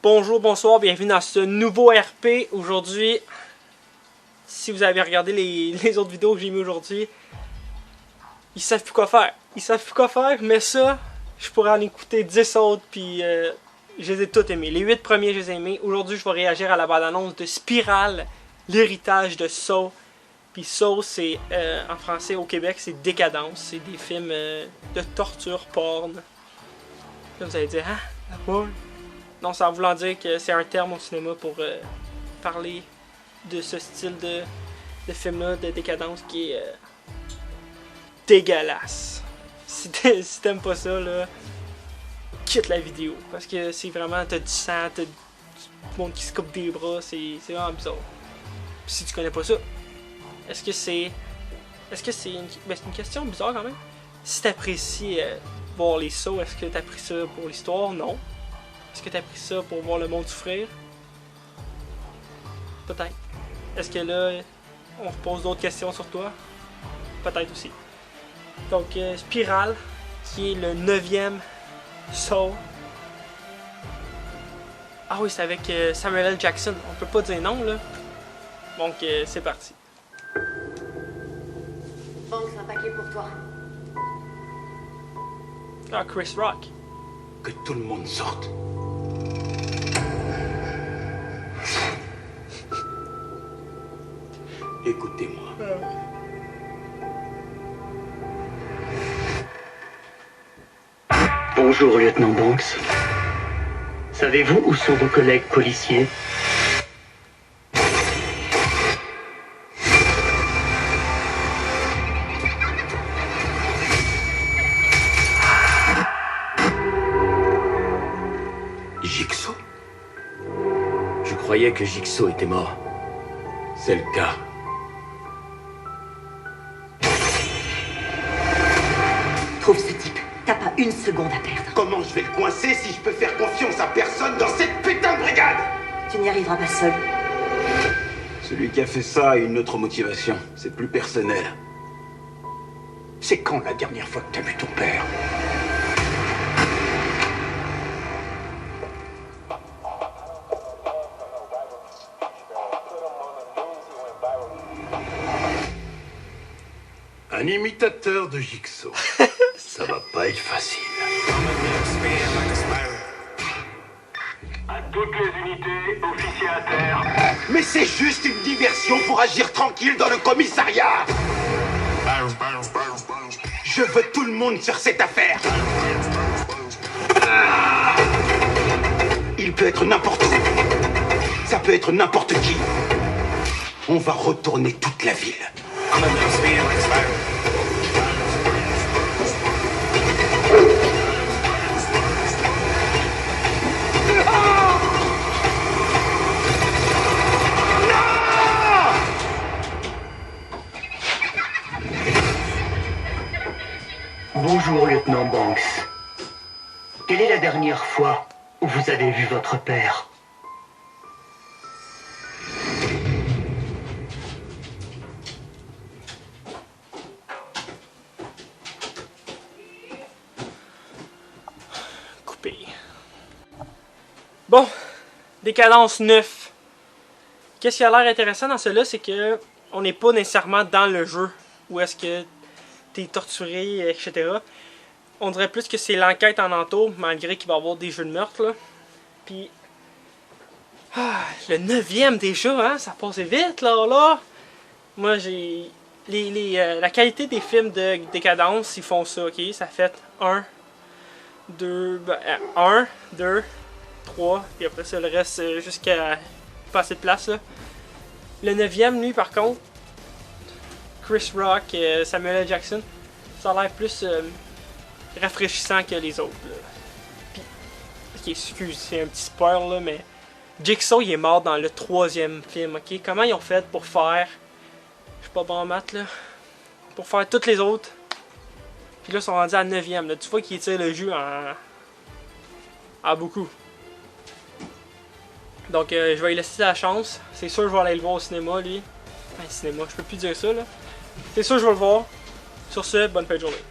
Bonjour, bonsoir, bienvenue dans ce nouveau RP. Aujourd'hui, si vous avez regardé les autres vidéos que j'ai mis aujourd'hui, ils savent plus quoi faire. Ils savent plus quoi faire, mais ça, je pourrais en écouter 10 autres, puis je les ai tous aimés. Les 8 premiers, je les ai aimés. Aujourd'hui, je vais réagir à la bande-annonce de Spirale, l'héritage de Saw. Puis Saw, c'est, en français au Québec, c'est Décadence. C'est des films de torture porn. Là, vous allez dire, ah, la porn. Non, ça en voulant dire que c'est un terme au cinéma pour parler de ce style de film-là, de décadence qui est dégueulasse. Si t'aimes pas ça, là, quitte la vidéo. Parce que c'est vraiment, t'as du sang, t'as du monde qui se coupe des bras, c'est vraiment bizarre. Puis si tu connais pas ça, est-ce que c'est une question bizarre quand même? Si t'apprécies voir les sauts, est-ce que t'as pris ça pour l'histoire? Non. Est-ce que t'as pris ça pour voir le monde souffrir? Peut-être. Est-ce que là, on pose d'autres questions sur toi? Peut-être aussi. Donc, Spirale, qui est le 9e Saw. Ah oui, c'est avec Samuel L. Jackson. On peut pas dire non, là. Donc, c'est parti. Bon, c'est un paquet pour toi. Ah, Chris Rock. Que tout le monde sorte. Écoutez-moi. Bonjour, lieutenant Banks. Savez-vous où sont vos collègues policiers? Jigsaw? Je croyais que Jigsaw était mort. C'est le cas. Trouve ce type. T'as pas une seconde à perdre. Comment je vais le coincer si je peux faire confiance à personne dans cette putain de brigade? Tu n'y arriveras pas seul. Celui qui a fait ça a une autre motivation. C'est plus personnel. C'est quand la dernière fois que t'as vu ton père? Un imitateur de Jigsaw. Ça va pas être facile. À toutes les unités, officiers à terre. Mais c'est juste une diversion pour agir tranquille dans le commissariat. Je veux tout le monde sur cette affaire. Il peut être n'importe où. Ça peut être n'importe qui. On va retourner toute la ville. Bonjour, lieutenant Banks. Quelle est la dernière fois où vous avez vu votre père? Coupé. Bon, Décadence 9. Qu'est-ce qui a l'air intéressant dans cela, c'est que on n'est pas nécessairement dans le jeu où est-ce que t'es torturé, etc. On dirait plus que c'est l'enquête en entour, malgré qu'il va y avoir des jeux de meurtre, là. Puis, le 9e déjà, hein, ça passait vite, là. Moi, j'ai... la qualité des films de décadence, ils font ça, ok? Ça fait 1, 2, 1, 2, 3, puis après ça, le reste, jusqu'à pas assez de place, là. Le 9e, lui, par contre, Chris Rock, Samuel L. Jackson, ça a l'air plus rafraîchissant que les autres, là. Puis, ok, excuse, c'est un petit spoil, là, mais Jigsaw, il est mort dans le 3e film, ok? Comment ils ont fait pour faire... Je suis pas bon en maths, là. Pour faire toutes les autres. Puis là, ils sont rendus à 9e, là. Tu vois qu'ils tirent le jus en beaucoup. Donc, je vais lui laisser la chance. C'est sûr, je vais aller le voir au cinéma, lui. Enfin, cinéma, je peux plus dire ça, là. C'est sûr, je vais le voir. Sur ce, bonne fin de journée.